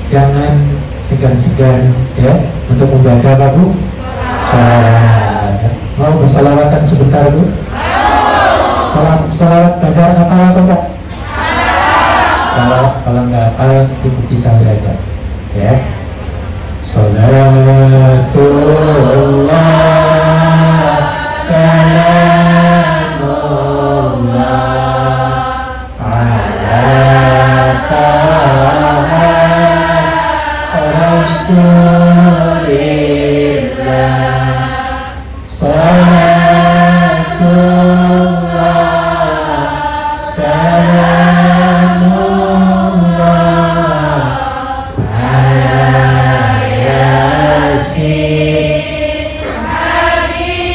jangan segan-segan ya untuk membaca apa Bu? Salawat. Mau bersalawatan sebentar Bu? Salawat baca apa enggak? Kalau nggak hafal ikuti saya aja ya. Salatullah salamullah ala taha rasulillah. Salatullah salamullah ala yasin habibillah.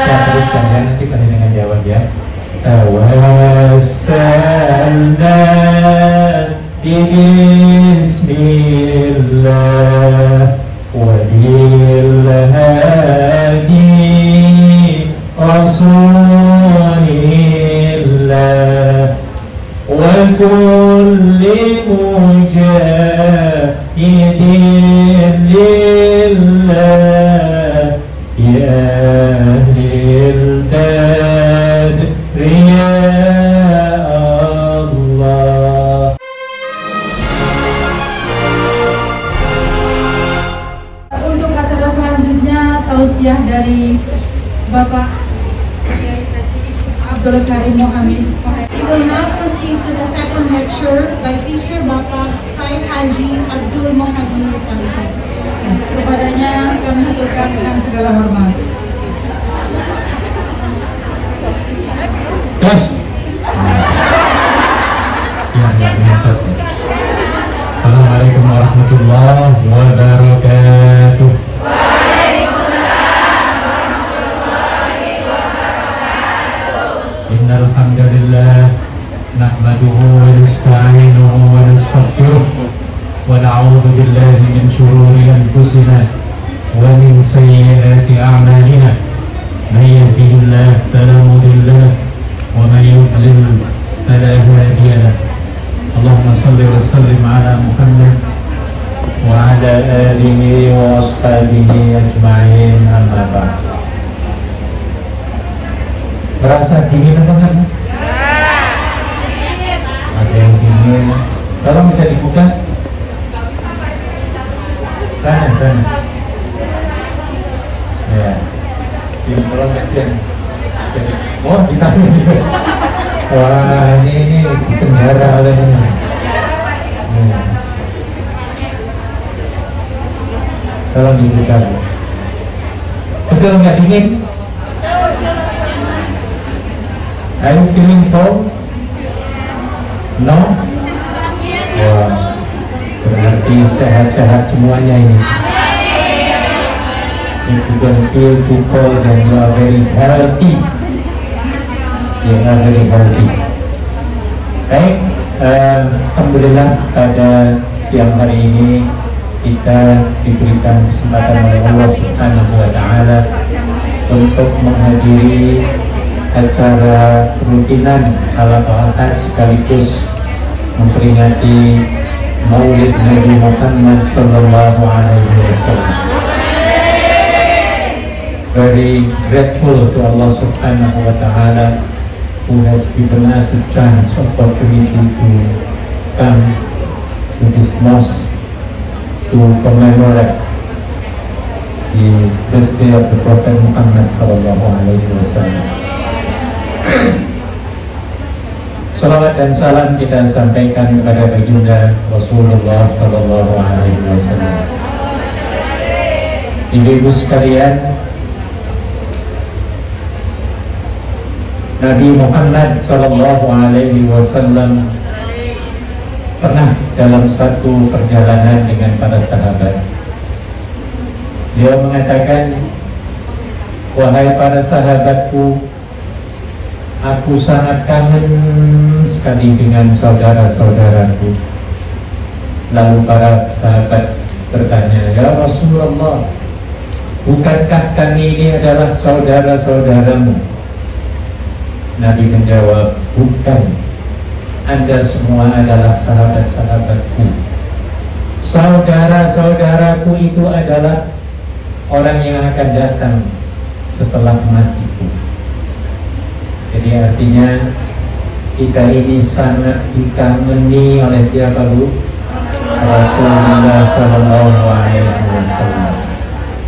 Saya teruskan ya, nanti kalian dengan jawab ya. Tawassalna bismillah wa bil hadi rasulillah wa kulli mujahidin lillah ya ahlil badri ya Allah. Untuk acara selanjutnya tausiah dari Bapak Abdul Karim Muhammad. We will now proceed to the second lecture by teacher Bapak Hai Haji Abdul Muhammad Karim. Kepadanya kami haturkan dengan segala hormat. Yes. Ya, nyantot. Assalamualaikum warahmatullahi wabarakatuh. Innal hamdalillah nahmaduhu wa nasta'inuhu wa nastaghfiruh wa na'udzu billahi min shururi anfusina wa min sayyiati a'malina. May yahdihillahu fala mudilla lahu wa may yudlil fala hadiya lahu. Allahumma shalli wa sallim ala Muhammad wa ala alihi wa ashabihi ajma'in, amma ba'd. Merasa dingin apa enggak? Ada yang dingin. Tolong bisa dibuka. Kanan. Ya. Ini tolong kasihan. Oh, ditanya juga. Wah, ini penjara oleh ini. Tolong dibuka. Betul nggak dingin? Are you feeling cold? No? Wah, berarti sehat-sehat semuanya ini. If you don't feel too cold, then you are very healthy. You are very healthy. Baik, alhamdulillah pada siang hari ini kita diberikan kesempatan oleh Allah Subhanahu wa Ta'ala untuk menghadiri acara rutinan halaqah sekaligus memperingati Maulid Nabi Muhammad sallallahu alaihi wasallam. Very grateful to Allah Subhanahu wa Ta'ala who has given us a chance, opportunity to come to this mosque to commemorate the birthday of the Prophet Muhammad sallallahu alaihi wasallam. Salawat dan salam kita sampaikan kepada baginda Rasulullah sallallahu alaihi wasallam. Ibu-ibu sekalian, Nabi Muhammad sallallahu alaihi wasallam pernah dalam satu perjalanan dengan para sahabat. Dia mengatakan, wahai para sahabatku, aku sangat kangen sekali dengan saudara-saudaraku. Lalu para sahabat bertanya, ya Rasulullah, bukankah kami ini adalah saudara-saudaramu? Nabi menjawab, bukan. Anda semua adalah sahabat-sahabatku. Saudara-saudaraku itu adalah orang yang akan datang setelah matiku. Jadi artinya kita ini sangat dikagumi oleh siapa, Bu? Rasulullah sallallahu alaihi wasallam.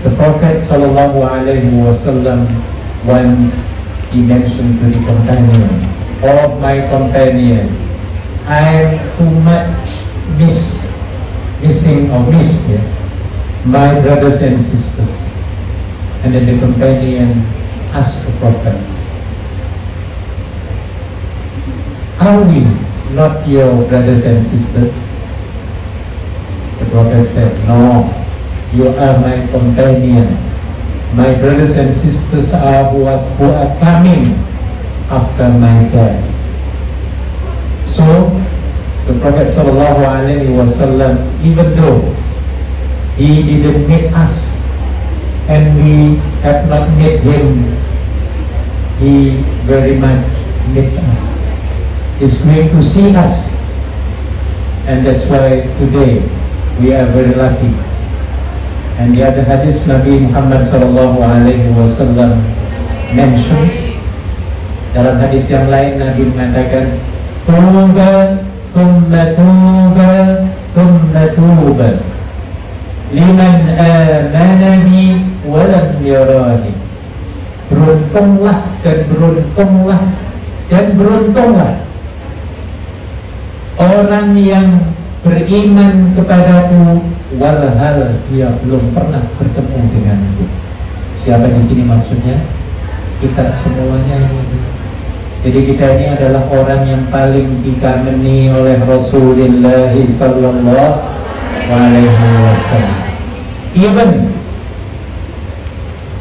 The Prophet sallallahu alaihi wasallam once he mentioned to the companion, "Oh my companion, I too much miss my brothers and sisters." And then the companion asked the Prophet, "Are we not your brothers and sisters?" The Prophet said, "No, you are my companion. My brothers and sisters are who are coming after my death." So the Prophet sallallahu alaihi wasallam, even though he didn't meet us and we have not met him, he very much met us. He's going to see us, and that's why today we are very lucky. And the other hadith Nabi Muhammad sallallahu alaihi wasallam mentioned, dalam hadis yang lain Nabi mengatakan, "Tuba thumma tuba thumma tuba liman amanani wa lam yarani." Beruntunglah dan beruntunglah dan beruntunglah orang yang beriman kepadaku walhal dia belum pernah bertemu denganku. Siapa di sini maksudnya? Kita semuanya ini. Jadi kita ini adalah orang yang paling dikagumi oleh Rasulullah sallallahu alaihi wasallam. Even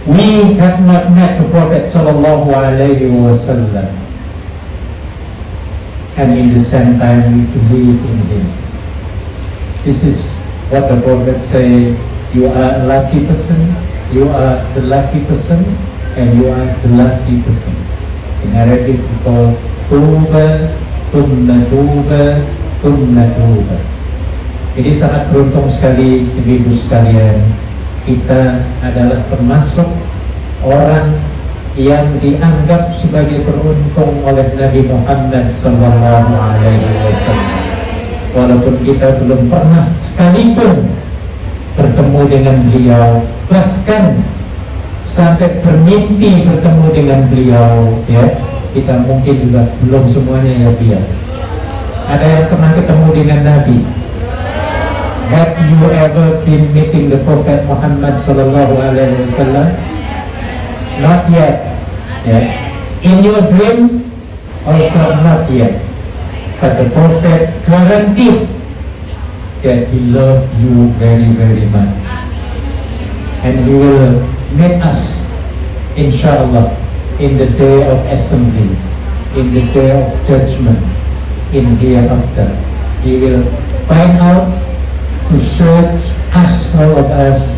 we have not met the Prophet sallallahu alaihi wasallam, and in the same time we believe in him. This is what the Prophet say, you are a lucky person, you are the lucky person, and you are the lucky person. In Arabic we call tuba, thumma tuba, thumma tuba. Jadi sangat beruntung sekali ibu sekalian, kita adalah termasuk orang yang dianggap sebagai beruntung oleh Nabi Muhammad sallallahu alaihi wasallam. Walaupun kita belum pernah sekalipun bertemu dengan beliau, bahkan sampai bermimpi bertemu dengan beliau, ya, kita mungkin juga belum semuanya, ya biar. Ada yang pernah ketemu dengan Nabi? Have you ever been meeting the Prophet Muhammad sallallahu alaihi wasallam? Not yet. Yeah. In your dream, also not yet. But the Prophet guaranteed that he loved you very, very much. And he will meet us, inshallah, in the day of assembly, in the day of judgment, in hereafter. He will find out to search us, all of us,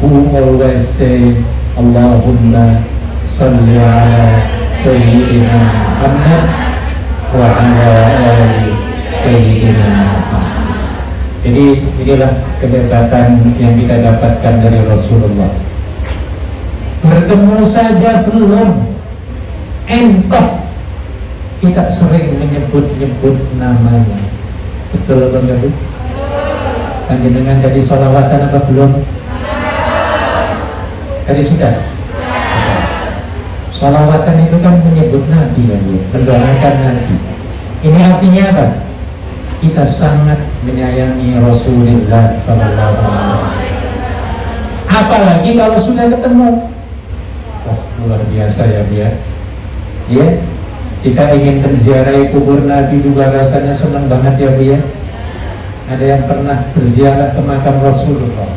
who always say, Allahumma salli ala Sayyidina Muhammad wa ala ali Sayyidina Muhammad. Jadi inilah kedekatan yang kita dapatkan dari Rasulullah. Bertemu saja belum, entah kita sering menyebut-nyebut namanya. Betul Bang Gabu? Panjenengan jadi sholawatan apa belum? Tadi sudah? Sholawatan itu kan menyebut Nabi, mendoakan Nabi. Ini artinya apa? Kita sangat menyayangi Rasulullah sallallahu alaihi wasallam. Apalagi kalau sudah ketemu, wah luar biasa ya biar. Ya, kita ingin menziarahi kubur Nabi juga rasanya senang banget ya Bu ya. Ada yang pernah berziarah ke makam Rasulullah?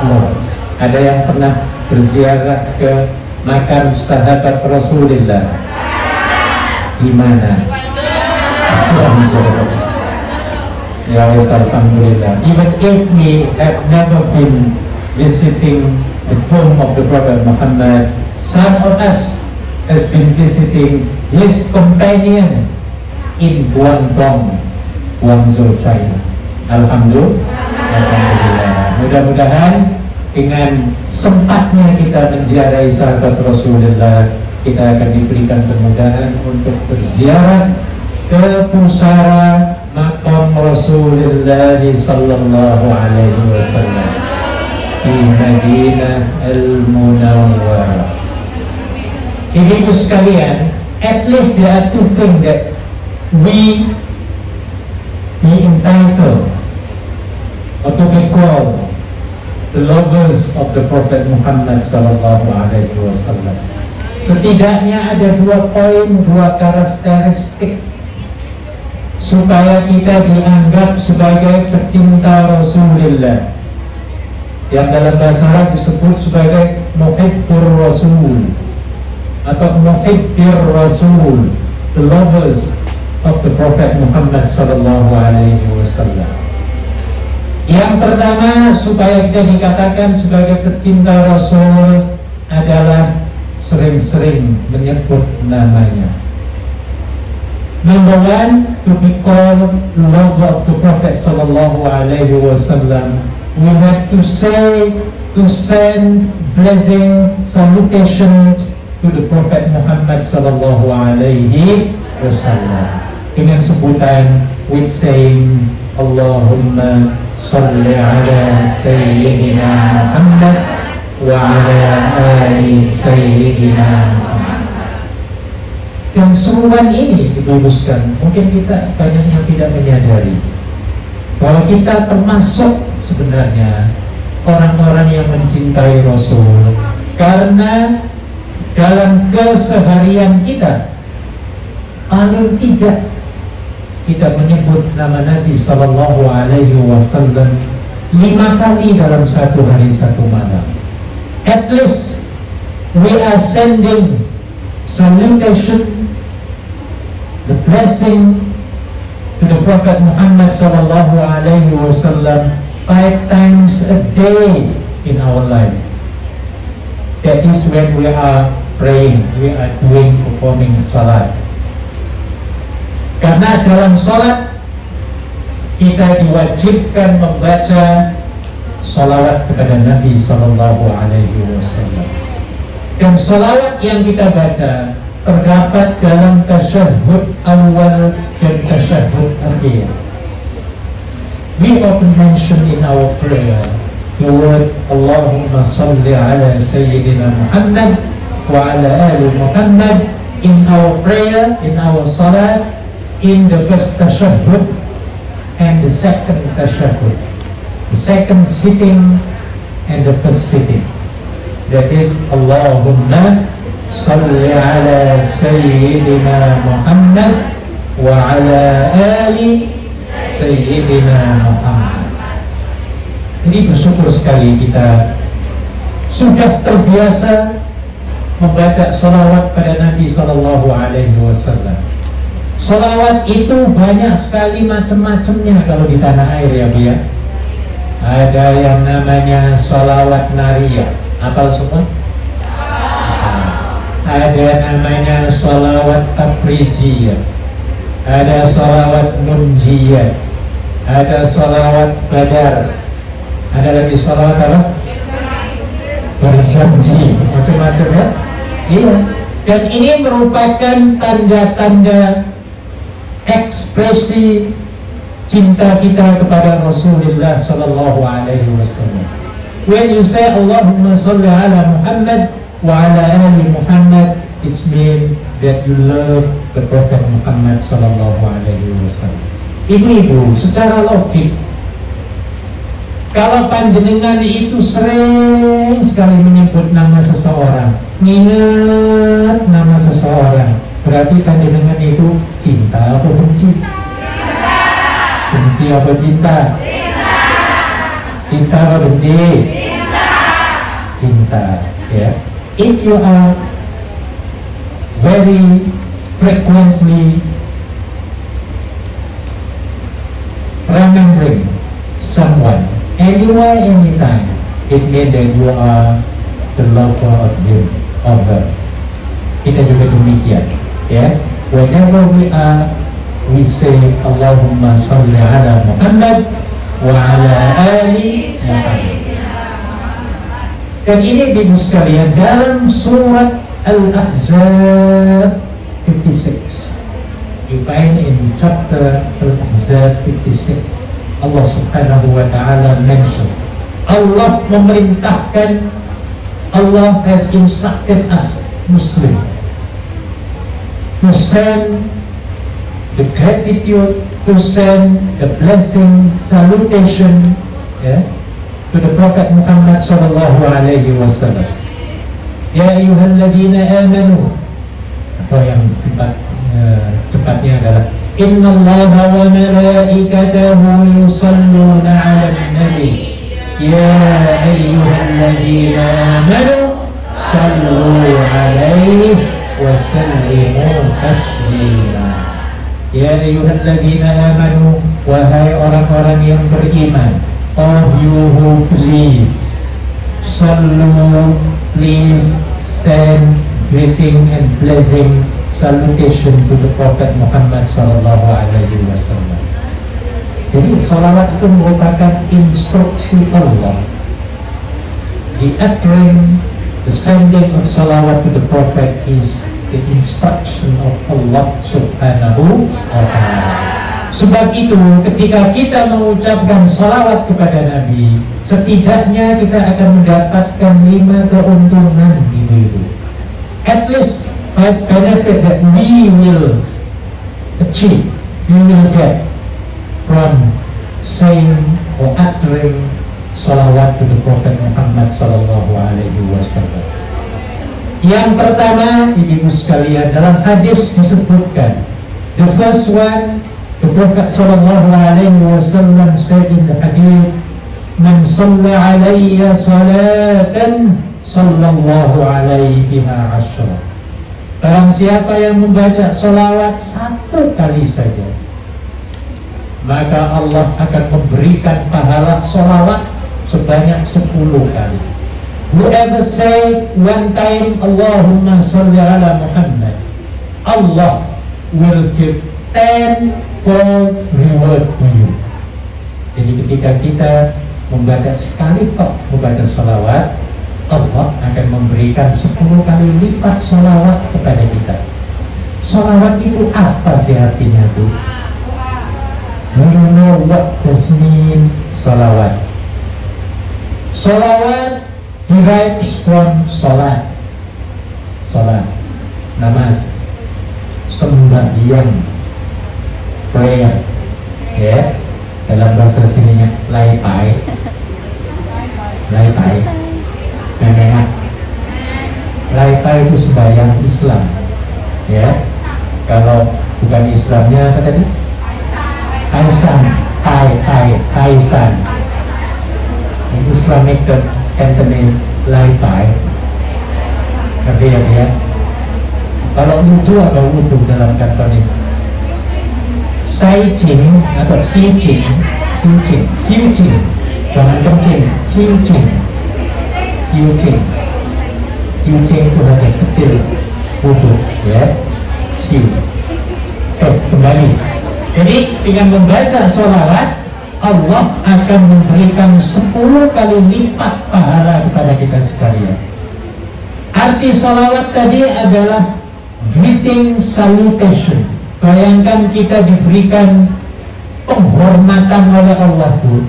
Oh. Ada yang pernah berziarah ke makam sahabat Rasulullah? Di mana? Ya alhamdulillah. Even if we have never been visiting the tomb of the Prophet Muhammad, some of us has been visiting his companion in Guangdong, Guangzhou, China. Alhamdulillah. Mudah-mudahan dengan sempatnya kita menziarahi sahabat Rasulullah, kita akan diberikan kemudahan untuk berziarah ke pusara makam Rasulullah sallallahu alaihi wasallam di Madinah Al-Munawwarah. Ibu sekalian, at least there are two things that we be entitled or to be called the lovers of the Prophet Muhammad sallallahu alaihi wasallam. Setidaknya ada dua poin, dua karakteristik supaya kita dianggap sebagai pecinta Rasulullah, yang dalam bahasa Arab disebut sebagai muhibbur Rasul atau muhibbir Rasul, the lovers of the Prophet Muhammad sallallahu alaihi wasallam. Yang pertama, supaya kita dikatakan sebagai pecinta Rasul adalah sering-sering menyebut namanya. Number one, to be called lover of the Prophet sallallahu alaihi wasallam, we have to say, to send blessing, salutation to the Prophet Muhammad sallallahu alaihi wasallam dengan sebutan with saying Allahumma salli ala Sayyidina Muhammad wa ala ali Sayyidina Muhammad. Dan seruan ini dibebaskan, mungkin kita banyak yang tidak menyadari bahwa kita termasuk sebenarnya orang-orang yang mencintai Rasul, karena dalam keseharian kita paling tidak kita menyebut nama Nabi sallallahu alaihi wasallam 5 kali dalam satu hari satu malam. At least we are sending salutation, the blessing to the Prophet Muhammad sallallahu alaihi wasallam 5 times a day in our life. That is when we are praying, we are performing salat. Karena dalam salat kita diwajibkan membaca salawat kepada Nabi sallallahu alaihi wasallam. Dan salawat yang kita baca terdapat dalam tasyahud awal dan tasyahud akhir. We often mention in our prayer the word Allahumma salli ala Sayyidina Muhammad wa ala ali Muhammad in our prayer, in our salat, in the first tashahhud and the second tashahhud, the second sitting and the first sitting. That is Allahumma salli ala Sayyidina Muhammad wa ala ali Sayyidina Muhammad. Ini bersyukur sekali kita sudah terbiasa membaca salawat pada Nabi sallallahu alaihi wasallam. Salawat itu banyak sekali macam-macamnya kalau di tanah air ya Bu ya. Ada yang namanya salawat nariyah. Apal semua? Ada namanya salawat tafrijiyah. Ada salawat munjiyah. Ada salawat badar. Ada lagi salawat apa? Berjanji. Macam-macam ya. Iya. Dan ini merupakan tanda-tanda ekspresi cinta kita kepada Rasulullah sallallahu alaihi wasallam. When you say Allahumma salli ala Muhammad wa ala ali Muhammad, it means that you love the Prophet Muhammad sallallahu alaihi wasallam. Ibu-ibu, secara logik, kalau panjenengan itu sering sekali menyebut nama seseorang, ingat nama seseorang, berarti panjenengan itu cinta apa benci? Cinta. Benci apa cinta? Cinta. Cinta apa benci? Cinta. Cinta. Ya. If you are very frequently remembering someone, anywhere, anytime, it means that you are the lover of him, of her. Kita juga demikian. Yeah, whenever we are we say Allahumma salli ala Muhammad wa ala ali Muhammad. Dan ini ibu sekalian dalam surat Al-Ahzab 56. You find in chapter Al-Ahzab 56, Allah subhanahu wa ta'ala mention, Allah memerintahkan, Allah has instructed us Muslim to send the gratitude, to send the blessing, salutation, to the Prophet Muhammad sallallahu alaihi wasallam. Ya ayyuhalladzina amanu, atau yang cepatnya adalah innallaha wa malaikatahu yusalluna 'alan nabi ya ayyuhalladzina amanu sallu 'alaihi wa sallimu taslima. Ya ayyuhalladzina amanu, wahai orang-orang yang beriman, all you who believe, sallu, please send greeting and blessing, salutation to the Prophet Muhammad sallallahu alaihi wasallam. Jadi salawat itu merupakan instruksi Allah. The uttering, the sending of salawat to the Prophet is the instruction of Allah subhanahu wa ta'ala. Sebab itu ketika kita mengucapkan salawat kepada Nabi, setidaknya kita akan mendapatkan 5 keuntungan itu. At least 5 benefit that we will achieve, we will get from saying or uttering salawat to the Prophet Muhammad sallallahu alaihi wasallam. Yang pertama, ibu sekalian, dalam hadis disebutkan, the first one, the Prophet sallallahu alaihi wasallam said in the hadith, man shalla alayya salatan sallallahu alaihi biha asyra. Barang siapa yang membaca salawat 1 kali saja, maka Allah akan memberikan pahala salawat sebanyak 10 kali. Whoever say 1 time Allahumma salli ala Muhammad, Allah will give 10-fold reward to you. Jadi ketika kita membaca sekali membaca salawat, Allah akan memberikan 10 kali lipat salawat kepada kita. Salawat itu apa sih artinya tuh? Do you know what does mean salawat? Salawat derives from salat, namaz, sembahyang, prayer, ya. Dalam bahasa sininya lai-pai, lai-pai itu sembahyang Islam, ya. Kalau bukan Islamnya apa tadi? Taisan. Islamic Cantonese lai-pai. Ngerti ya dia? Kalau wudu apa wudu dalam Cantonese? Sai-ching atau siu-ching. Jangan kencing. Siu-ching itu hanya kecil wudu, ya. Siu. Kembali. Jadi dengan membaca sholawat, Allah akan memberikan 10 kali lipat pahala kepada kita sekalian. Arti sholawat tadi adalah greeting, salutation. Bayangkan kita diberikan penghormatan oleh Allah pun,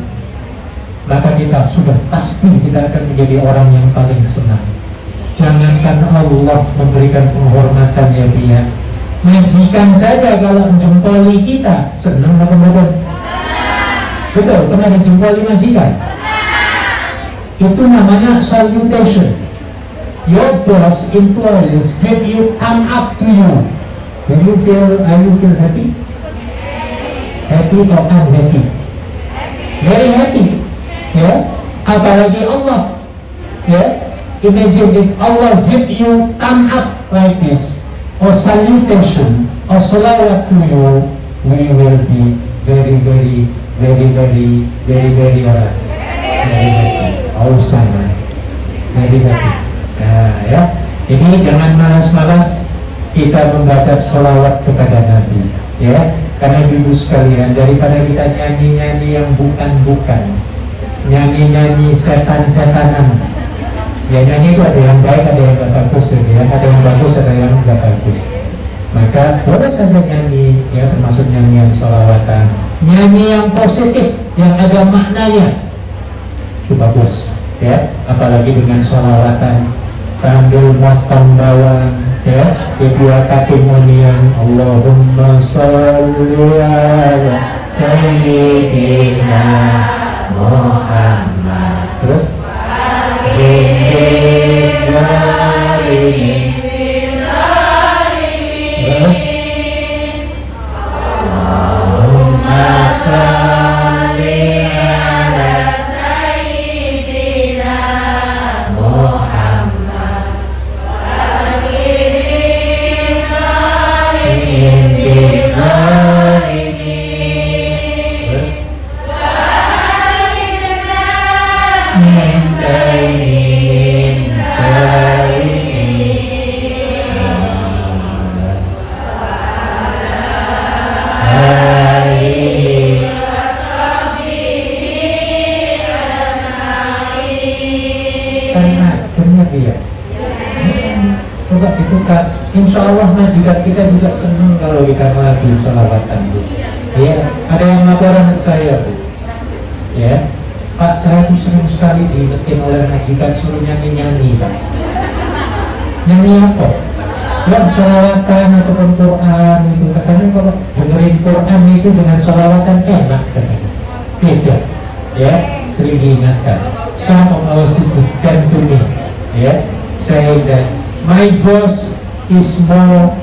maka kita sudah pasti kita akan menjadi orang yang paling senang. Jangankan Allah memberikan penghormatan ya dia, majikan saja kalau menjempoli kita senang apa betul? Betul, pernah dijempoli majikan? Itu namanya salutation. Your boss, employees give you thumb up to you. Are you feel happy? Happy or unhappy? Very happy. Ya, apalagi Allah. Ya, imagine if Allah give you thumb up like this, or salutation, or salawat to you, we will be very happy. Awesome. Very happy. Nah, ya. Jadi jangan malas-malas kita membaca sholawat kepada Nabi, ya. Karena ibu sekalian, daripada kita nyanyi-nyanyi yang bukan-bukan, nyanyi-nyanyi setan-setanan. Ya, nyanyi itu ada yang baik, ada yang gak bagus, ya. Ada yang bagus, ada yang gak bagus. Maka boleh saja nyanyi, ya, termasuk nyanyian sholawatan, nyanyi yang positif, yang ada maknanya, itu bagus, ya. Apalagi dengan sholawatan sambil motong bawang, ya, kedua kaki munian, Allahumma sholli ala sayyidina Muhammad. Terus coba dibuka, insya Allah majikan kita juga senang kalau kita lagi sholawatan, Bu. Ya, ada yang laporan ke saya, Bu. Ya, Pak, saya tuh sering sekali diingetin oleh majikan suruh nyanyi-nyanyi, Pak. Nyanyi apa? Ya, sholawatan ataupun Quran itu. Katanya kalau dengerin Quran itu dengan sholawatan enak, katanya. Beda, ya, sering diingatkan. Some of our sisters come to me, ya, say that my boss is more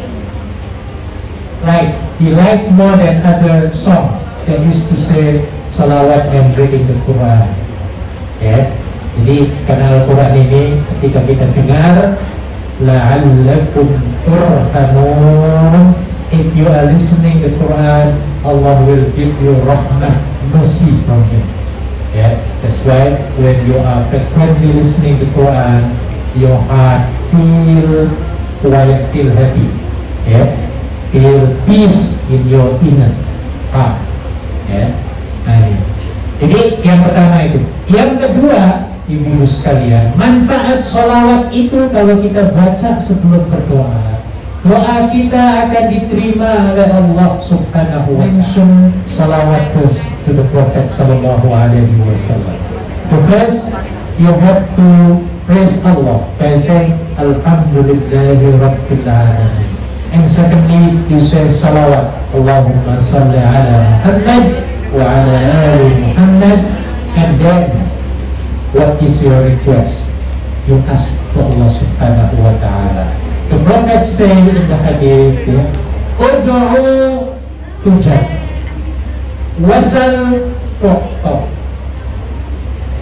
like, he like more than other song that used to say salawat and reading the Quran. Ya, jadi karena Al-Quran ini ketika kita dengar, la'allakum turhamun, if you are listening the Quran, Allah will give you rahmah, mercy from Him. Ya, that's why when you listening the Quran, your heart feel quiet, feel happy, ya, feel peace in your inner heart, ya. Nah, jadi yang pertama itu. Yang kedua, ibu sekalian, manfaat sholawat itu kalau kita baca sebelum berdoa, doa kita akan diterima oleh Allah Subhanahu wa ta'ala. Mention salawat first to the Prophet Sallallahu Alaihi Wasallam. So first, you have to praise Allah by saying Alhamdulillahi Rabbil Alamin. And secondly, you say salawat, Allahumma salli ala Muhammad wa ala ali Muhammad. And then, what is your request? You ask to Allah Subhanahu wa ta'ala. The Prophet said in the hadith, Ud'u tujab, wasal tu'ta.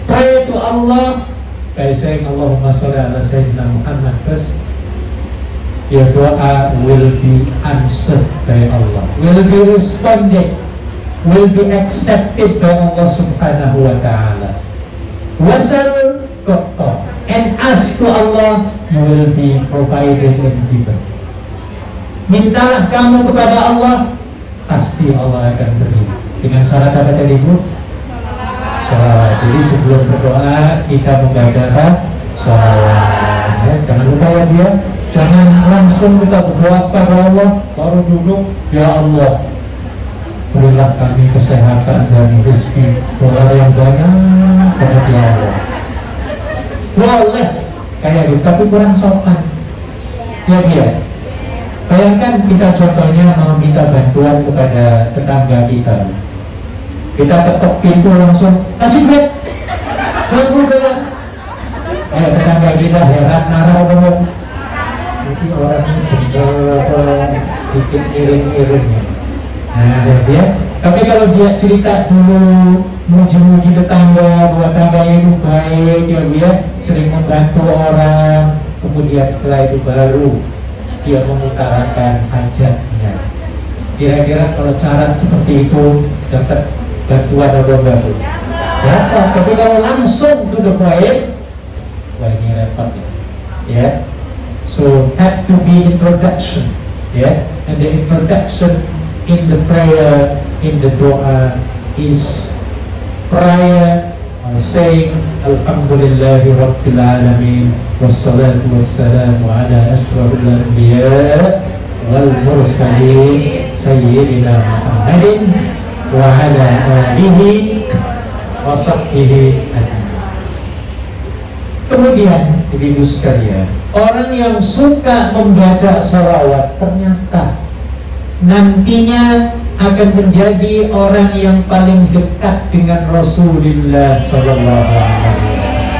Pray to Allah by saying Allahumma salli ala Sayyidina Muhammad first. Your doa will be answered by Allah, will be responded, will be accepted by Allah Subhanahu wa ta'ala. Wasal tu'ta, and ask to Allah, you will be provided and given. Mintalah kamu kepada Allah, pasti Allah akan beri. Dengan syarat apa tadi, Bu? Sholawat. Jadi sebelum berdoa kita membaca sholawat, ya. Jangan lupa ya dia, jangan langsung kita berdoa kepada Allah baru duduk, ya Allah berilah kami kesehatan dan rezeki, doa yang banyak kepada Allah. Boleh kayak gitu, tapi kurang sopan. Ya dia. Bayangkan kita contohnya mau minta bantuan kepada tetangga kita. Kita ketok pintu langsung, kasih duit, bantu gue. Tetangga kita heran marah ngomong, jadi orangnya bener bikin iring-iring. Nah dia. Tapi kalau dia cerita dulu, muji-muji tetangga, bahwa tetangganya itu baik, ya dia sering membantu orang, kemudian setelah itu baru dia mengutarakan hajatnya. Kira-kira kalau cara seperti itu dapat bantuan atau enggak? Dapat. Tapi kalau langsung to the point, wah ini repot ya. So have to be introduction, ya. And the introduction in the prayer, in the dua, is prayer saying Alhamdulillahi Rabbil Alamin wassalatu wassalamu ala ashrafil anbiya wal mursalin sayyidina Muhammadin wa ala alihi wa sahbihi ajma'in. Kemudian ibu sekalian, orang yang suka membaca salawat ternyata nantinya akan menjadi orang yang paling dekat dengan Rasulullah Sallallahu Alaihi Wasallam.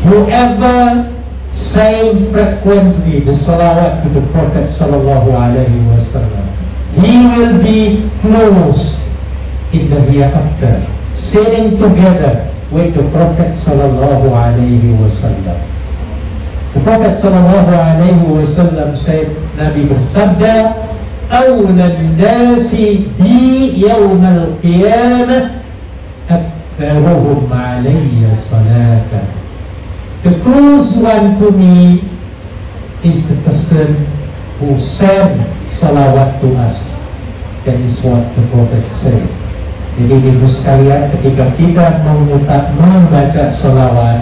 Whoever say frequently the salawat to the Prophet Sallallahu Alaihi Wasallam, he will be close in the hereafter, sitting together with the Prophet Sallallahu Alaihi Wasallam. The Prophet Sallallahu Alaihi Wasallam said, Nabi bersabda, "Awla an-nasi bi yawmal qiyamah aktharuhum alayya salatan." The close one to me is the person who said salawat to us. That is what the Prophet said. Jadi ibu sekalian, ketika kita membaca salawat,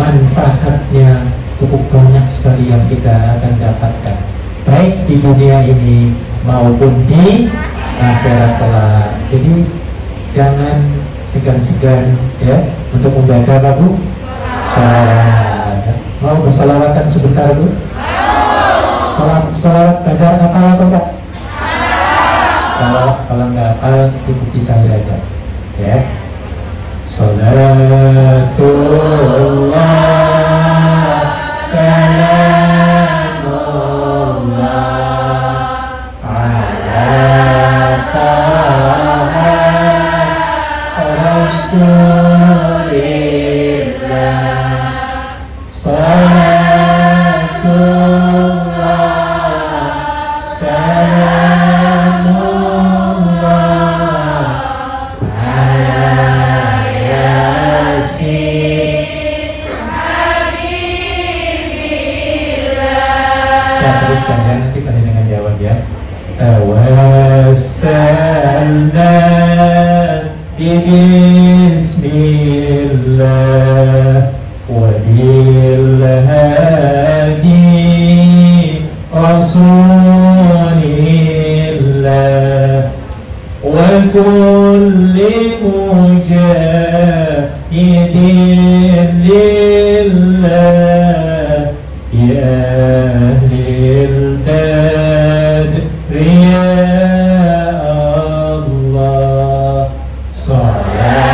manfaatnya cukup banyak sekali yang kita akan dapatkan, baik di dunia ini maupun di akhirat kelak. Jadi jangan segan-segan ya untuk membaca apa Bu? Salawat. Mau bersalawatan sebentar Bu? Salawat baca apa atau enggak? Kalau nggak hafal ikuti saya aja ya. Salatullah salamullah ala taha rasulillah. Salatullah salamullah nanti pada dengan jawab ya. Tawassalna bismillah wa bil hadi rasulillah wa kulli mujahidin lillah ya ahlil badri ya Allah. Salatullah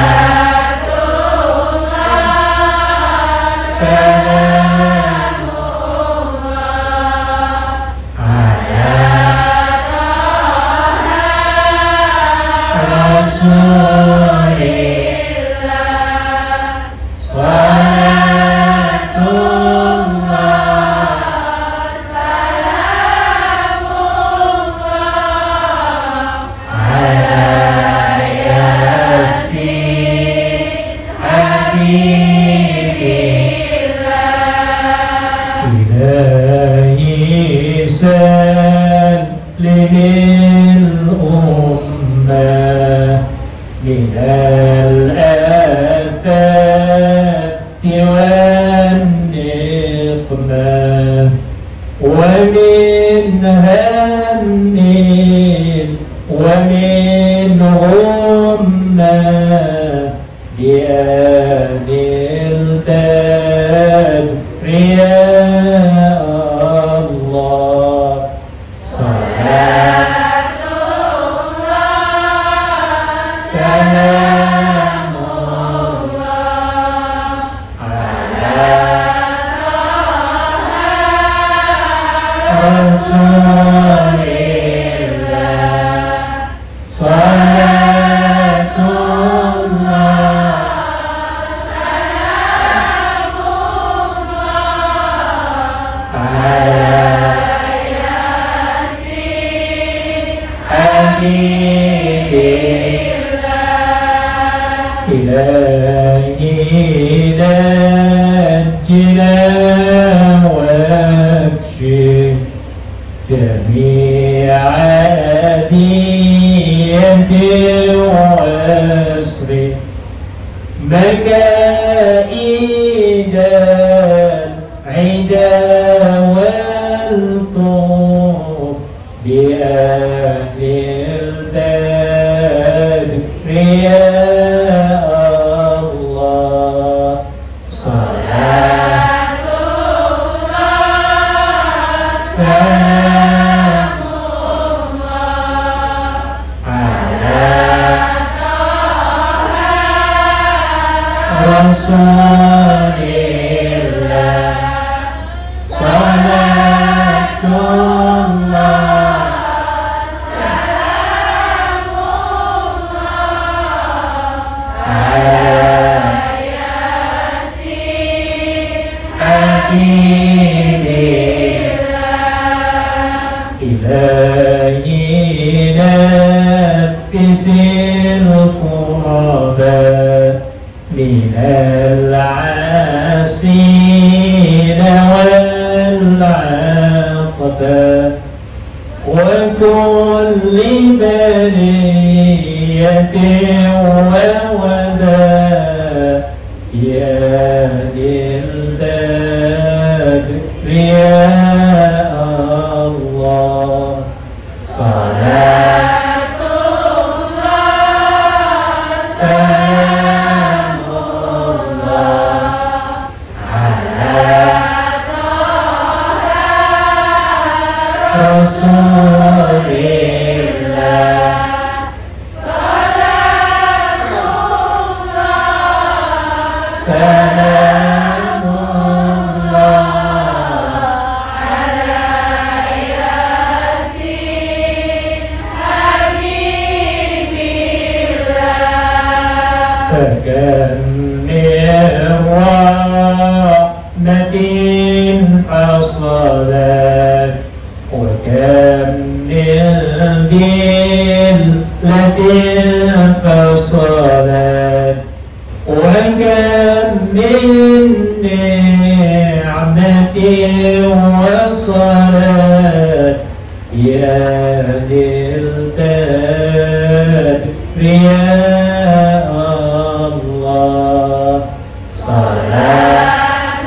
salamullah ala taha rasulillah. من الآفات والنقمة ومن هم ومن غمة بآل البدر يا الله. إلهي نجنا واكشف جميع مكائد العدا والطوف بأهل البدر يا الله صلاة الله سلام الله على رسول الله صلاة الله سلام الله على ياسين حبيب الله إلهي نفس القربات من العاسين والعقبة وكل برية وولاء يا للبدر يا الله صلاة الله سلام رسول الله صلاة الله سلام الله على ياسين حبيب الله فكم من رحمة حصلت وكم من ذلة فصلت وكم من نعمة وصلت يا للبدر يا الله صلاة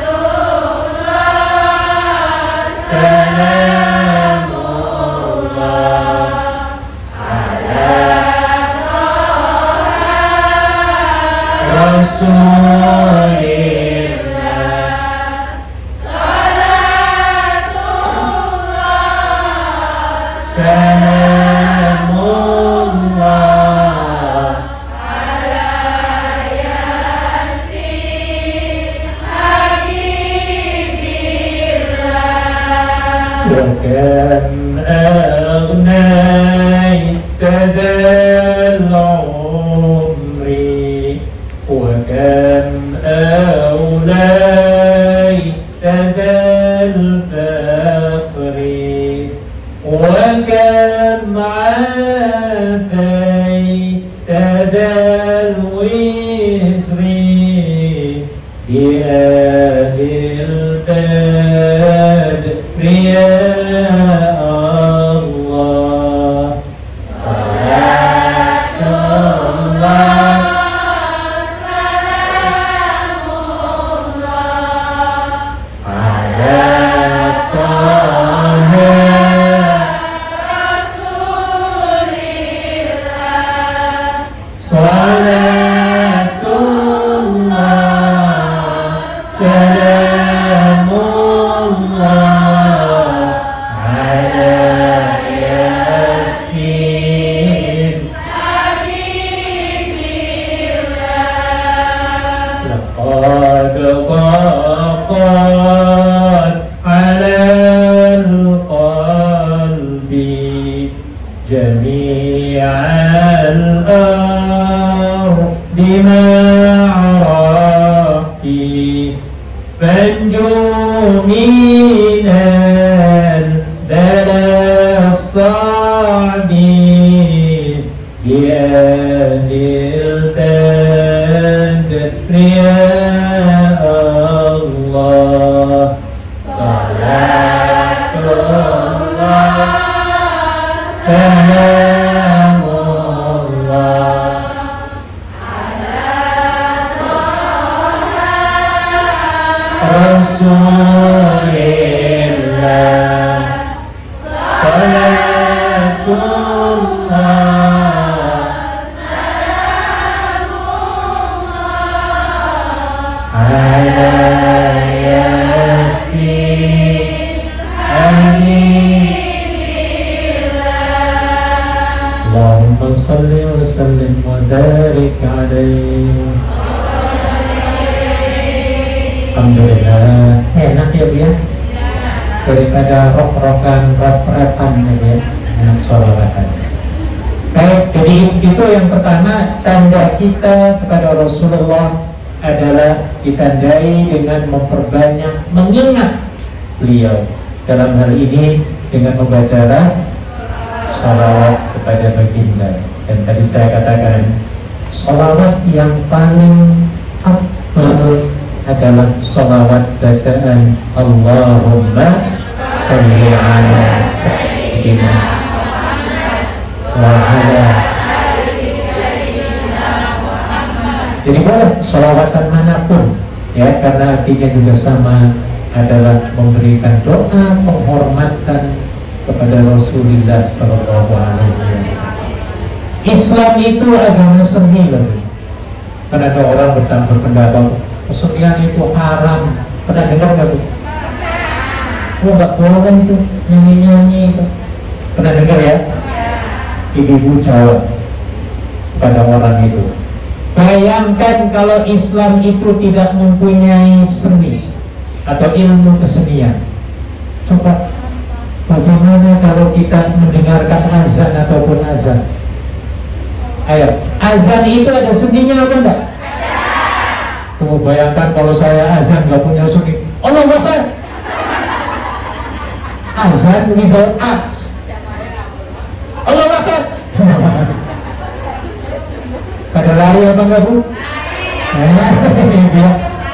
الله سلام رسول الله صلاة الله سلام الله على ياسين حبيب الله وكم أغنيت ذا العمر وكم أوليت ذا الفقر وكم عافيت ذا الوزر بأهل البدر يا الله صلاة الله صلاة الله سلام الله على ياسين حبيب الله لقد ضاقت على القلب جميع الأرض بمعرفي فانجو من البلاء الصعب بأهل البدر يا الله صلاة الله سلام الله على وبارك عليه. Alhamdulillah, enak ya Bu ya, daripada rok-rokan, rap-rapan ya, enak sholawatan. Baik, jadi itu yang pertama, tanda kita kepada Rasulullah adalah ditandai dengan memperbanyak mengingat beliau. Dalam hal ini dengan membaca sholawat kepada baginda. Dan tadi saya katakan sholawat yang paling afdal adalah sholawat bacaan Allahumma sholli ala sayyidina wa ala. Jadi boleh sholawatan manapun ya, karena artinya juga sama, adalah memberikan doa penghormatan kepada Rasulullah Sallallahu Alaihi Wasallam. Islam itu agama seni loh. Karena ada orang berpendapat kesenian itu haram. Pernah dengar nggak Bu? Oh nggak boleh itu nyanyi-nyanyi itu. Pernah dengar ya? Ibu jawab pada orang itu, bayangkan kalau Islam itu tidak mempunyai seni atau ilmu kesenian. Coba bagaimana kalau kita mendengarkan azan ataupun azan? Ayo, azan itu ada seninya apa enggak? Tunggu, bayangkan kalau saya azan nggak punya seni. Allah Akbar. Azan without arts. Allah Akbar. Pada lari apa enggak Bu?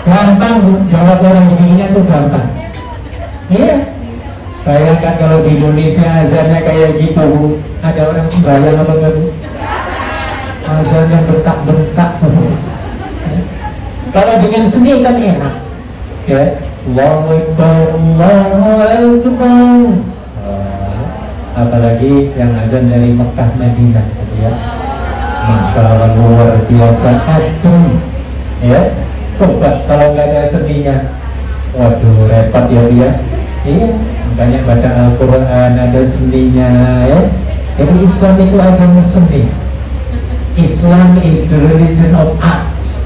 Gampang Bu, jawab orang begini tuh gampang. Iya. Bayangkan kalau di Indonesia azannya kayak gitu Bu, ada orang sembahyang apa enggak Bu? Azan yang bentak-bentak. Kalau dengan seni kan enak ya. Allahu Akbar, Allahu Akbar. Apalagi yang azan dari Mekah Madinah ya. Masya Allah, luar biasa adem ya. Coba kalau nggak ada seninya, waduh repot ya dia. Iya, makanya baca Al-Quran ada seninya ya. Jadi Islam itu agama seni. Islam is the religion of arts.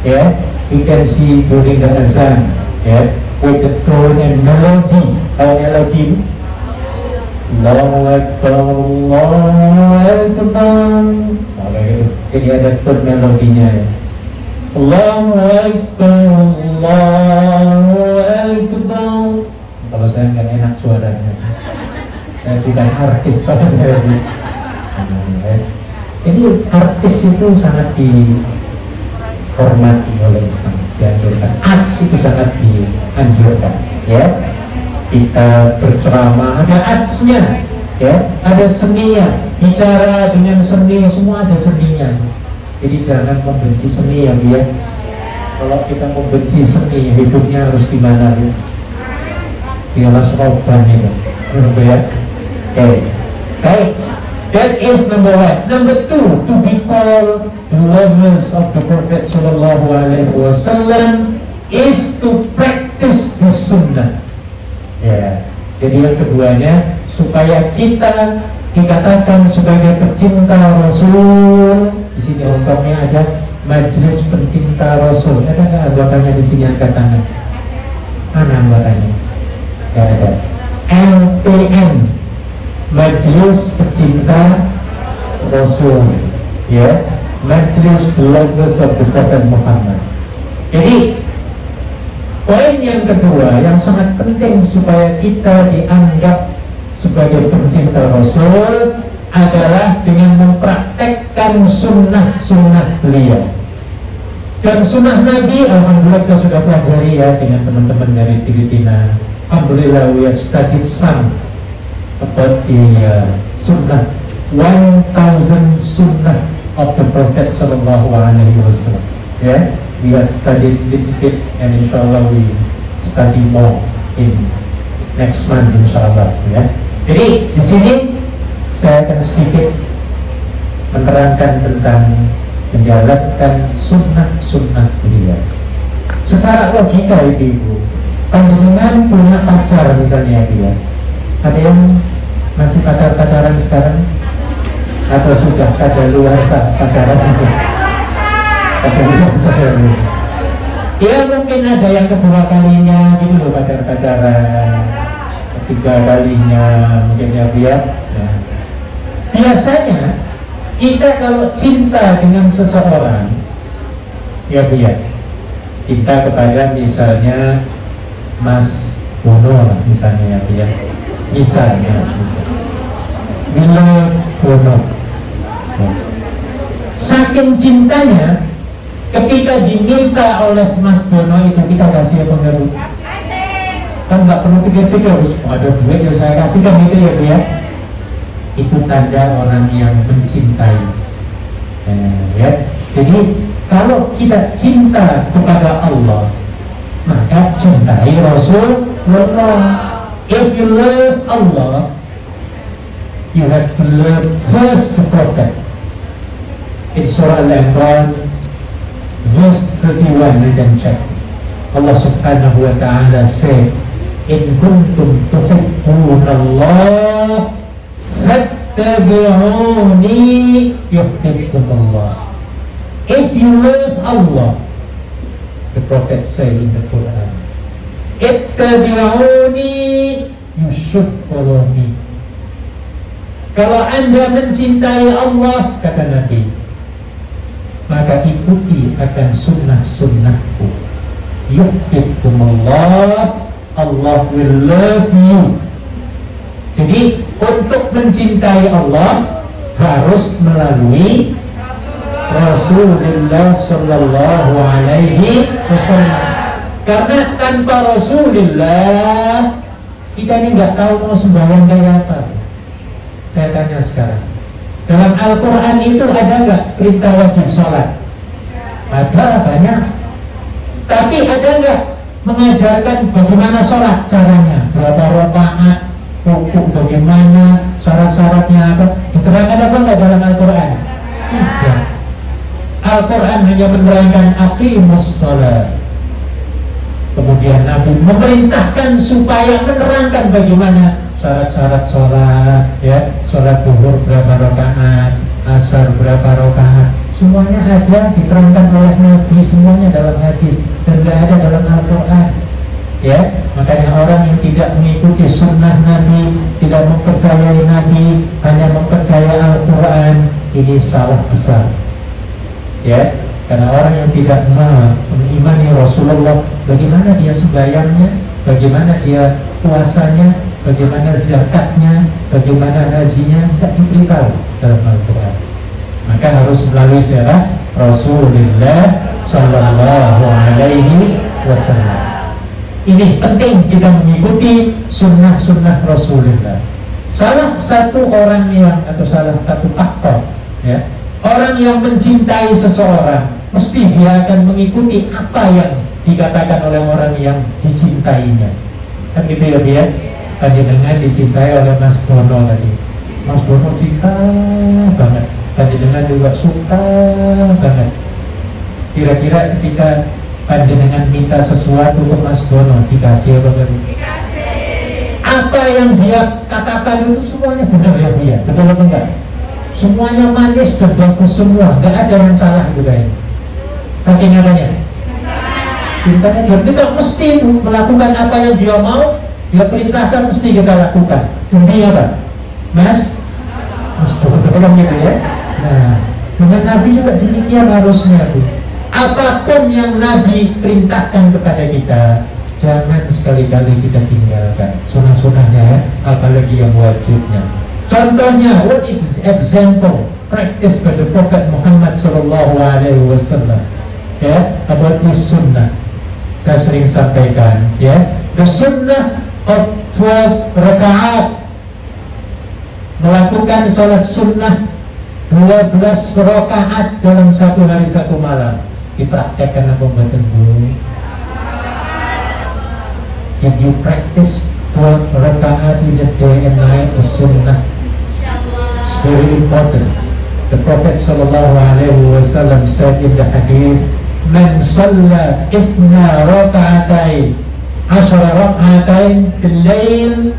Yeah, you can see during the azan, yeah, with the tone and melody. Tahu melody? Allahu Akbar, Allahu Akbar. Jadi ada tone melodinya ya. Allahu Akbar, Allahu Akbar. Kalau saya nggak enak suaranya, saya bukan artis soalnya. Jadi artis itu sangat dihormati oleh Islam, dianjurkan. Artis itu sangat dianjurkan, ya. Kita berceramah ada artsnya, ya, ada seninya. Bicara dengan seni, semua ada seninya. Jadi jangan membenci seni ya, dia. Kalau kita membenci seni, hidupnya harus gimana ya? Dialah seroban itu, ya. Oke, baik. That is number one. Number two, to be called the lovers of the Prophet Sallallahu Alaihi Wasallam is to practice the Sunnah. Ya, jadi yang keduanya supaya kita dikatakan sebagai pecinta Rasul. Di sini contohnya ada Majelis Pencinta Rasul. Ada nggak anggotanya di sini, angkat tangan? Mana anggotanya? Tidak ada. MPN, Majelis Pecinta Rasul, ya, Majelis Lovers of the Prophet Muhammad. Jadi poin yang kedua yang sangat penting supaya kita dianggap sebagai pencinta Rasul adalah dengan mempraktekkan sunnah-sunnah beliau. Dan sunnah Nabi, alhamdulillah kita sudah pelajari ya dengan teman-teman dari Filipina. Alhamdulillah we have studied some about the sunnah, 1000 sunnah of the Prophet Sallallahu Alaihi Wasallam. Yeah, we have studied little bit, and inshallah we study more in next month inshallah. Ya, jadi di sini saya akan sedikit menerangkan tentang menjalankan sunnah-sunnah beliau. Secara logika ibu, panjenengan punya pacar misalnya dia. Ada yang masih pacaran sekarang? atau sudah kadaluarsa pacaran itu? Kadaluarsa ya, mungkin ada yang kedua kalinya gitu loh pacaran, ketiga kalinya mungkin ya biar. Nah, biasanya kita kalau cinta dengan seseorang ya biar cinta kepada misalnya Mas Bono lah misalnya ya biar, misalnya Milo Bono, saking cintanya ketika diminta oleh Mas Bono itu kita kasih apa enggak? Kan nggak perlu pikir-pikir, harus ada duit ya saya kasih kan gitu ya dia. Itu tanda orang yang mencintai. Ya. Jadi kalau kita cinta kepada Allah, maka cintai Rasulullah. If you love Allah, you have to love first the Prophet. In Surah Al-Imran verse 31, you can check. Allah Subhanahu wa ta'ala said, in kuntum tuhibbunallah fattabi'uni yuhibbukumullah. If you love Allah, the Prophet said in the Quran, ittabi'uni, you should follow me. Kalau Anda mencintai Allah, kata Nabi, maka ikuti akan sunnah-sunnahku. Yuhibbukumullah, Allah will love you. Jadi untuk mencintai Allah harus melalui Rasulullah Sallallahu Alaihi Wasallam. Karena tanpa Rasulullah kita ini nggak tahu mau sembahyang kayak apa. Saya tanya sekarang, dalam Al-Quran itu ada nggak perintah wajib sholat? Ada, banyak. Tapi ada nggak mengajarkan bagaimana sholat caranya? Berapa rakaat, rukuk bagaimana, syarat-syaratnya apa? Diterangkan apa nggak dalam Al-Quran? Tidak. Al-Quran hanya menerangkan aqimus sholat. Kemudian Nabi memerintahkan supaya menerangkan bagaimana syarat-syarat sholat, ya, sholat zuhur berapa rakaat, asar berapa rakaat, semuanya ada diterangkan oleh Nabi, semuanya dalam hadis dan tidak ada dalam Al-Quran. Ya, makanya orang yang tidak mengikuti sunnah Nabi, tidak mempercayai Nabi, hanya mempercayai Al-Quran, ini salah besar. Ya, karena orang yang tidak mengimani Rasulullah, bagaimana dia sembahyangnya, bagaimana dia puasanya, bagaimana zakatnya, bagaimana hajinya, tidak diberitahu dalam Al-Quran. Maka harus melalui syarat Rasulullah Sallallahu Alaihi Wasallam. Ini penting kita mengikuti sunnah-sunnah Rasulullah. Salah satu orang yang, atau salah satu faktor, ya, orang yang mencintai seseorang mesti dia akan mengikuti apa yang dikatakan oleh orang yang dicintainya. Kan gitu ya dia. Tadi dengan dicintai oleh Mas Bono tadi. Mas Bono cinta banget. Tadi dengan juga suka banget. Kira-kira ketika panjenengan minta sesuatu ke Mas Bono, dikasih apa baru? Dikasih. Apa yang dia katakan itu semuanya benar ya dia, betul atau enggak? Semuanya manis dan bagus semua, enggak ada yang salah juga ini. Saking apanya? Cintanya dia tidak mesti melakukan apa yang dia mau, dia perintahkan mesti kita lakukan. Intinya apa? Mas Bono gitu ya. Nah, dengan Nabi juga demikian harusnya tuh. Apapun yang Nabi perintahkan kepada kita, jangan sekali-kali kita tinggalkan sunnah-sunnahnya ya, apalagi yang wajibnya. Contohnya, what is this example practice by the Prophet Muhammad Sallallahu Alaihi Wasallam? Ya, about this sunnah. Saya sering sampaikan, ya, the sunnah of 12 rakaat, melakukan sholat sunnah 12 rakaat dalam satu hari satu malam. Dipraktekkan apa buatan Bu? If you practice 12 rakaat in the day and night, the sunnah, it's very important. The Prophet Sallallahu Alaihi Wasallam said in the hadith, "Man salla ifna rakaatain, 10 rakaatain fil lail,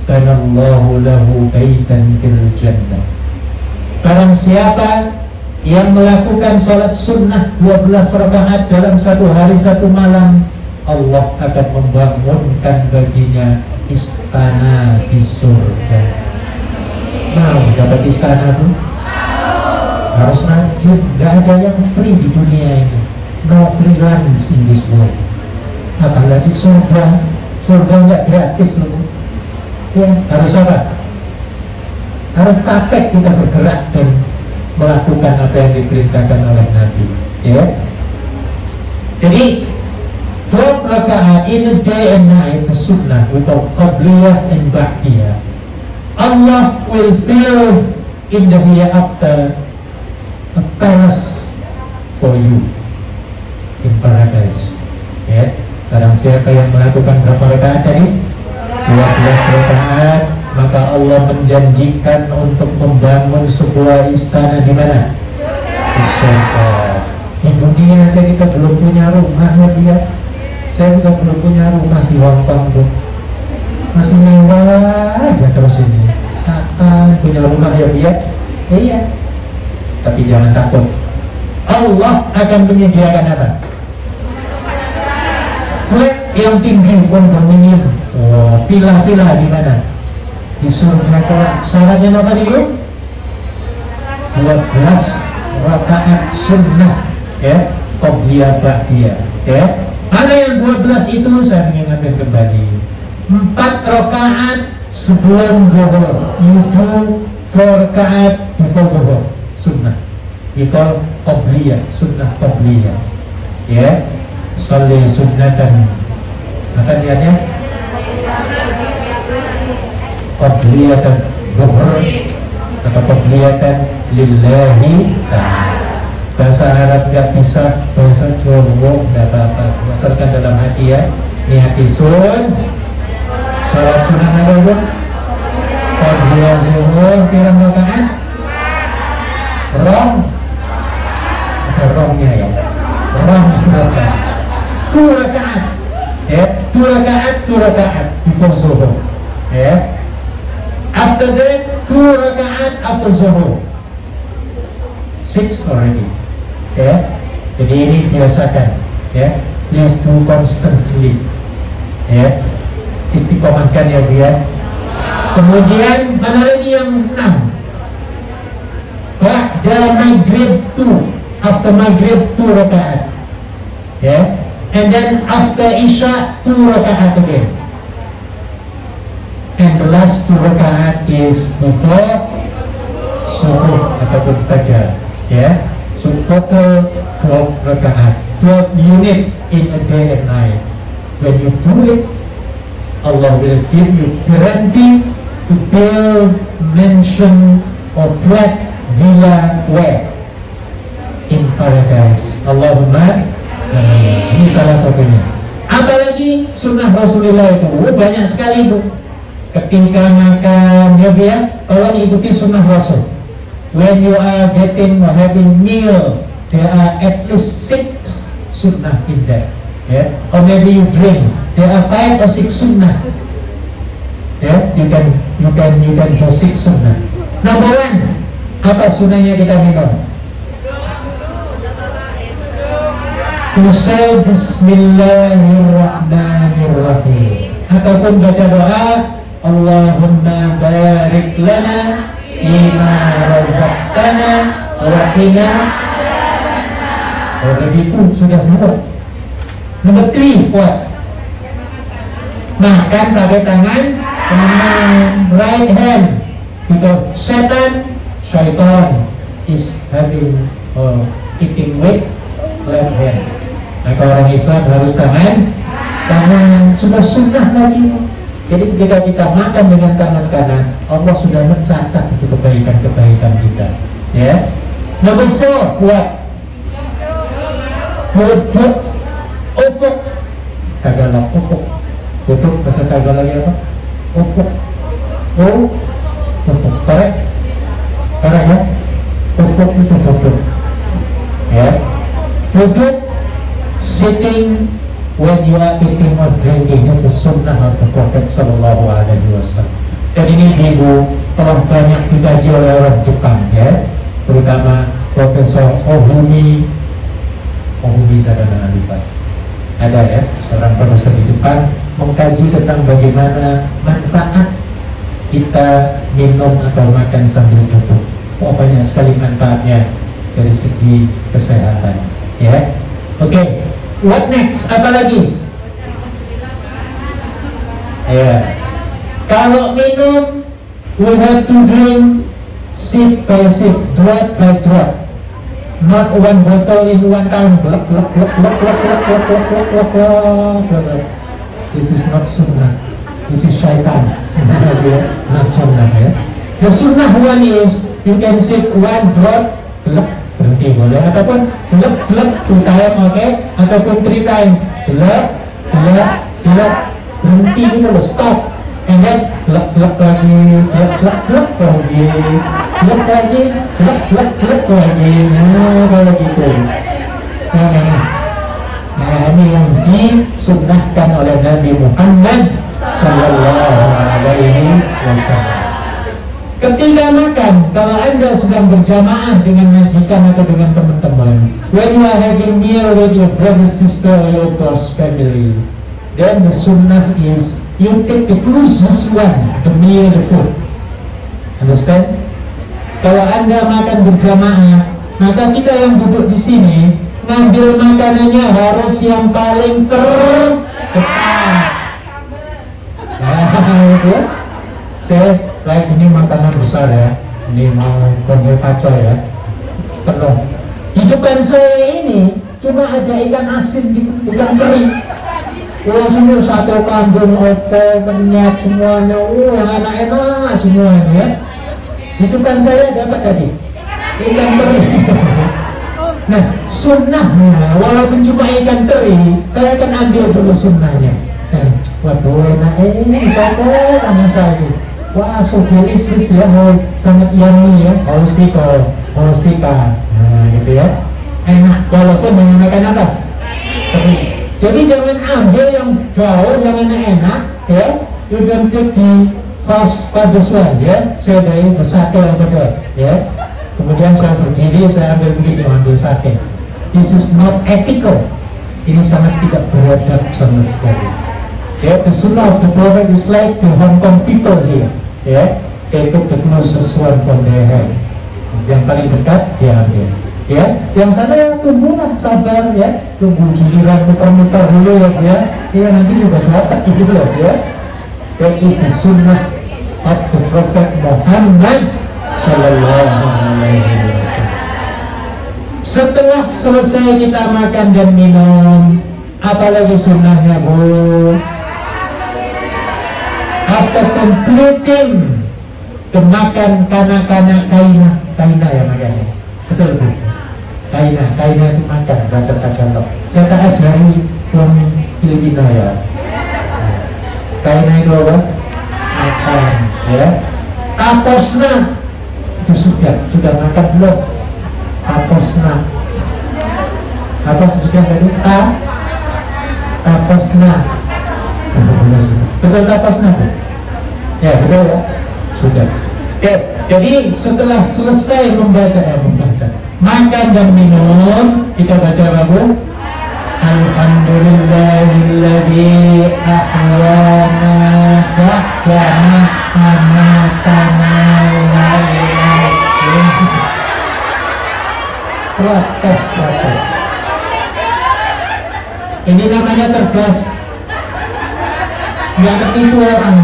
kana Allahu lahu baitan fil jannah." Barang siapa yang melakukan sholat sunnah 12 rakaat dalam satu hari satu malam, Allah akan membangunkan baginya istana di surga. Mau dapat istana tuh? Harus rajin, gak ada yang free di dunia ini. No free lunch in this world. Apalagi surga, surga gak gratis loh. Ya, harus apa? Harus capek kita bergerak dan melakukan apa yang diperintahkan oleh Nabi. Ya. Jadi 12 rakaat in a day and night sunnah atau qabliyah and ba'diyah. Allah will build in the hereafter a palace for you in paradise. Ya. Barang siapa yang melakukan berapa rakaat tadi? 12 rakaat, maka Allah menjanjikan untuk membangun sebuah istana di mana? Di surga. Di dunia aja kita belum punya rumah ya dia. Saya juga belum punya rumah di Hongkong tuh. Masih mewah aja terus ini. Punya rumah ya dia. Iya. Tapi jangan takut. Allah akan menyediakan apa? Flat yang tinggi, kondominium. Oh, villa-villa di mana? Di surga. Syaratnya apa nih? 12 rakaat sunnah, ya, qabliyah ba'diyah, ya. Mana yang 12 itu saya mengingatkan kembali. 4 rakaat sebelum zuhur. You do 4 rakaat before zuhur. Sunnah. Itu qabliyah, sunnah qabliyah. Ya. Sholli sunnatan. Apa niatnya? Qabliyatan zuhur atau qabliyatan lillahi ta'ala. Bahasa Arab nggak bisa, bahasa Jawa nggak apa-apa. Masalkan dalam hati ya. Niati sun. Salat sunnah ada bu. Qabliyah zuhur pirang rakaat? Rong. Ada rongnya ya. Rong rakaat. 2 rakaat. Ya, 2 rakaat before zuhur. Ya. After that 2 rakaat after zuhur. 6 already. Ya, jadi ini biasakan, ya, please do constantly, ya, istiqomahkan ya dia. Kemudian mana lagi yang 6? Ba'da maghrib 2, after maghrib 2 rakaat, ya, and then after isya 2 rakaat again, and the last 2 rakaat is before subuh ataupun fajar, ya. So total 12 rakaat, 12 unit in a day and night. When you do it, Allah will give you guarantee to build mansion or flat villa where? In paradise. Allahumma amin. Ini salah satunya. Apalagi sunnah Rasulullah itu banyak sekali bu. Ketika makan ya, tolong ikuti sunnah Rasul. When you are getting or having meal, there are at least 6 sunnah in there. Yeah? Or maybe you drink, there are 5 or 6 sunnah. Yeah? You can do 6 sunnah. Number 1, apa sunnahnya kita minum? To say Bismillahirrahmanirrahim. Ataupun baca doa, Allahumma barik lana Ima razaqtana wa qina. Oh begitu sudah dua. Nomor 3 what? Makan pakai tangan right hand. Because Shaitan is having eating with left hand. Maka orang Islam harus tangan sudah sunnah lagi. Jadi ketika kita makan dengan tangan kanan, Allah sudah mencatat itu kebaikan-kebaikan kita. Ya. Nomor 4, what? Ufuk. Tagalog, ufuk. Ufuk bahasa Tagalog apa? Ufuk. Oh, ufuk. Correct? Correct ya? Ufuk itu ufuk. Ya. Ufuk sitting when you are eating or drinking is a sunnah of the Prophet Sallallahu Alaihi Wasallam. Dan ini ibu telah banyak dikaji oleh orang Jepang ya, terutama Profesor Ohumi Sadana Alipat. Ada ya, seorang profesor di Jepang mengkaji tentang bagaimana manfaat kita minum atau makan sambil duduk. Oh, banyak sekali manfaatnya dari segi kesehatan ya. Oke, what next? Apa lagi? Ya, kalau minum we have to drink sip by sip, drop by drop, not one bottle in one time. Gluk, gluk, gluk, gluk, gluk, gluk, gluk, gluk, gluk, gluk, gluk, gluk. This is not sunnah. This is syaitan. Not sunnah ya. The sunnah one is you can sip one drop, gluk, berhenti boleh, ataupun gluk, gluk, 2 time, oke, ataupun 3 time, gluk, gluk, gluk, berhenti gitu loh, stop. And then gluk, gluk lagi, gluk, gluk, gluk lagi, gluk lagi, gluk, gluk, gluk lagi. Nah, kalau gitu. Nah, ini yang disunnahkan oleh Nabi Muhammad Sallallahu Alaihi Wasallam. Ketika makan, kalau Anda sedang berjamaah dengan majikan atau dengan teman-teman, when you are having meal with your brother, sister, or your close family, then the sunnah is you take the closest one, the meal, the food. Understand? Kalau Anda makan berjamaah, maka kita yang duduk di sini ngambil makanannya harus yang paling terdepan. Nah, itu saya like ini makanan besar ya, ini mau kompor kacau ya, penuh. Di depan saya ini cuma ada ikan asin gitu, ikan teri. Sini satu kambing, oto, kenyat semuanya, yang enak-enak semuanya ya. Di depan saya dapat tadi ikan teri. Nah, sunnahnya walaupun cuma ikan teri, saya akan ambil dulu sunnahnya. Nah, waduh enak ini, saya sama saya. Wah, so delicious ya, sangat yummy ya, Housika. Nah, gitu ya, enak walaupun menggunakan apa? Jadi jangan ambil yang jauh, yang enak ya. You don't take the fast one ya. Saya dari sate yang betul ya. Kemudian saya berdiri, saya ambil begini, ambil sate. This is not ethical. Ini sangat tidak beradab sama sekali. Ya, the sunnah of the Prophet is like the Hong Kong people here. Ya, they took the closest one from their hand. Yang paling dekat dia ambil. Ya, yang sana ya tunggulah, sabar ya, tunggu giliran muter-muter dulu ya. Ya nanti juga dapat gitu loh ya. That is the sunnah of the Prophet Muhammad Sallallahu Alaihi Wasallam. Setelah selesai kita makan dan minum, apalagi sunnahnya Bu? After completing the makan kana kaina ya makanya, betul Bu? Kaina itu makan bahasa Tagalog. Saya tak ajari orang Filipina ya. Kaina itu apa? Makan ya. Taposna itu sudah makan belum? Taposna apa sudah tadi? Taposna betul taposna ya, betul ya, sudah ya. Jadi setelah selesai membaca makan dan minum, kita baca apa? Alhamdulillahilladzi ahyana ba'da ma amatana wa ilaihi. Protes. Ini namanya cerdas, nggak ketipu orang.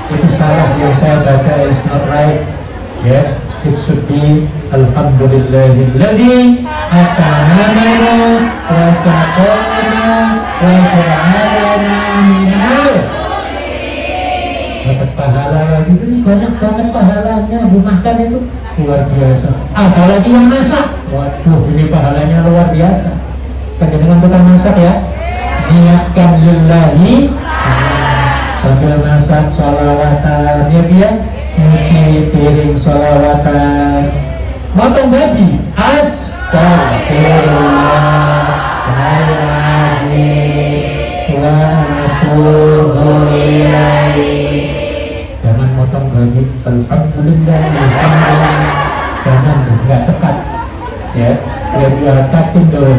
Itu salah yang saya baca, is not right ya. It should be Alhamdulillahilladzi at'amana wa saqana wa ja'alana minal. Dapat pahala lagi, banyak banget pahalanya. Makan itu luar biasa. Apalagi yang masak, waduh ini pahalanya luar biasa. Pakai dengan tukang masak ya, niatkan lillahi sambil masak, sholawatan ya dia, nyuci piring, sholawatan, motong gaji, astagfirullahaladzim wa atubu ilaih. Yeah, when you are tapping the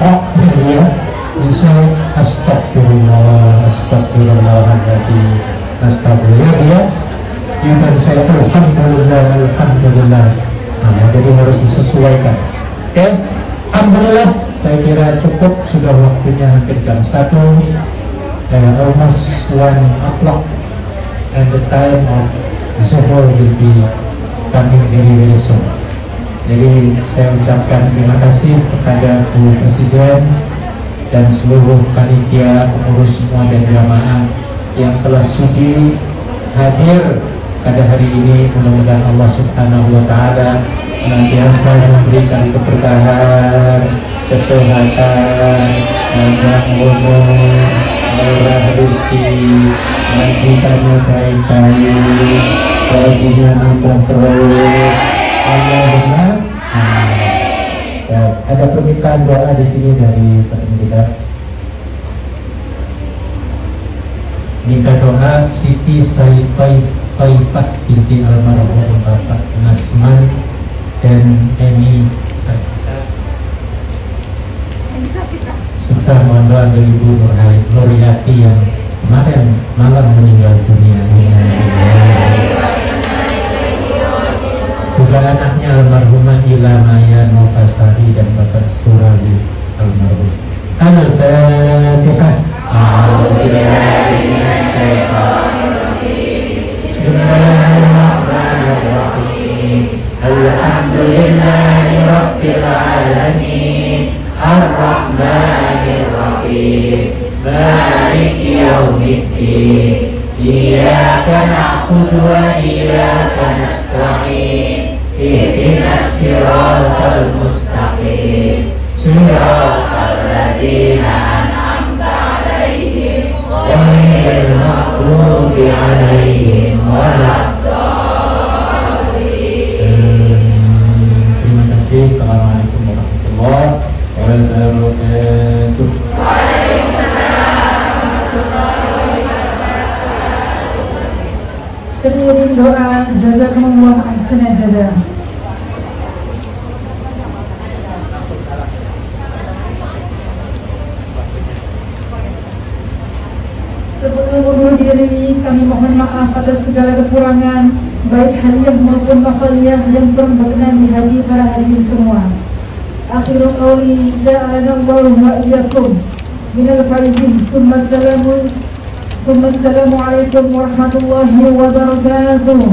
talk area, you say astagfirullah, astagfirullahaladzim, astagfirullah. Ya, you can say alhamdulillah, alhamdulillah. Nah, jadi harus disesuaikan. Oke, alhamdulillah. Saya kira cukup, sudah waktunya hampir jam 1, almost 1 o'clock, and the time of Zuhur will be coming very soon. Jadi saya ucapkan terima kasih kepada Bu Presiden dan seluruh panitia, pengurus semua dan jamaah yang telah sudi hadir pada hari ini. Mudah-mudahan Allah Subhanahu wa Ta'ala senantiasa memberikan keberkahan, kesehatan, panjang umur, murah rezeki, majikannya baik-baik, gajinya nambah terus. Allahumma. Ada permintaan doa di sini dari teman kita. Minta doa Siti Saifah binti almarhum Bapak Nasman dan Emi Sakita, serta mohon doa dari Ibu Nurhayati yang kemarin malam meninggal dunia. Juga anaknya almarhumah Ilamaya Novasari dan Bapak Surali almarhum. Al-Fatihah. Bismillahirrahmanirrahim. Alhamdulillahi Rabbil Alamin, Ar-Rahmanir-Rahim, Maliki Yawmiddin, Iyyaka na'budu wa iyyaka nasta'in, ihdinas siratal mustaqim, siratal ladzina an'amta 'alaihim, ghairil maghdubi 'alaihim waladdallin. Terima kasih. Assalamualaikum warahmatullahi wabarakatuh. Teriring doa jazakumullah ahsanal jazaa. Sebelum undur diri, kami mohon maaf atas segala kekurangan, baik haliah maupun makhliyah yang kurang berkenan di hati para hadirin semua. Akhirul qawli ja'alana Allahu wa iyyakum minal faizin. Assalamualaikum warahmatullahi wabarakatuh.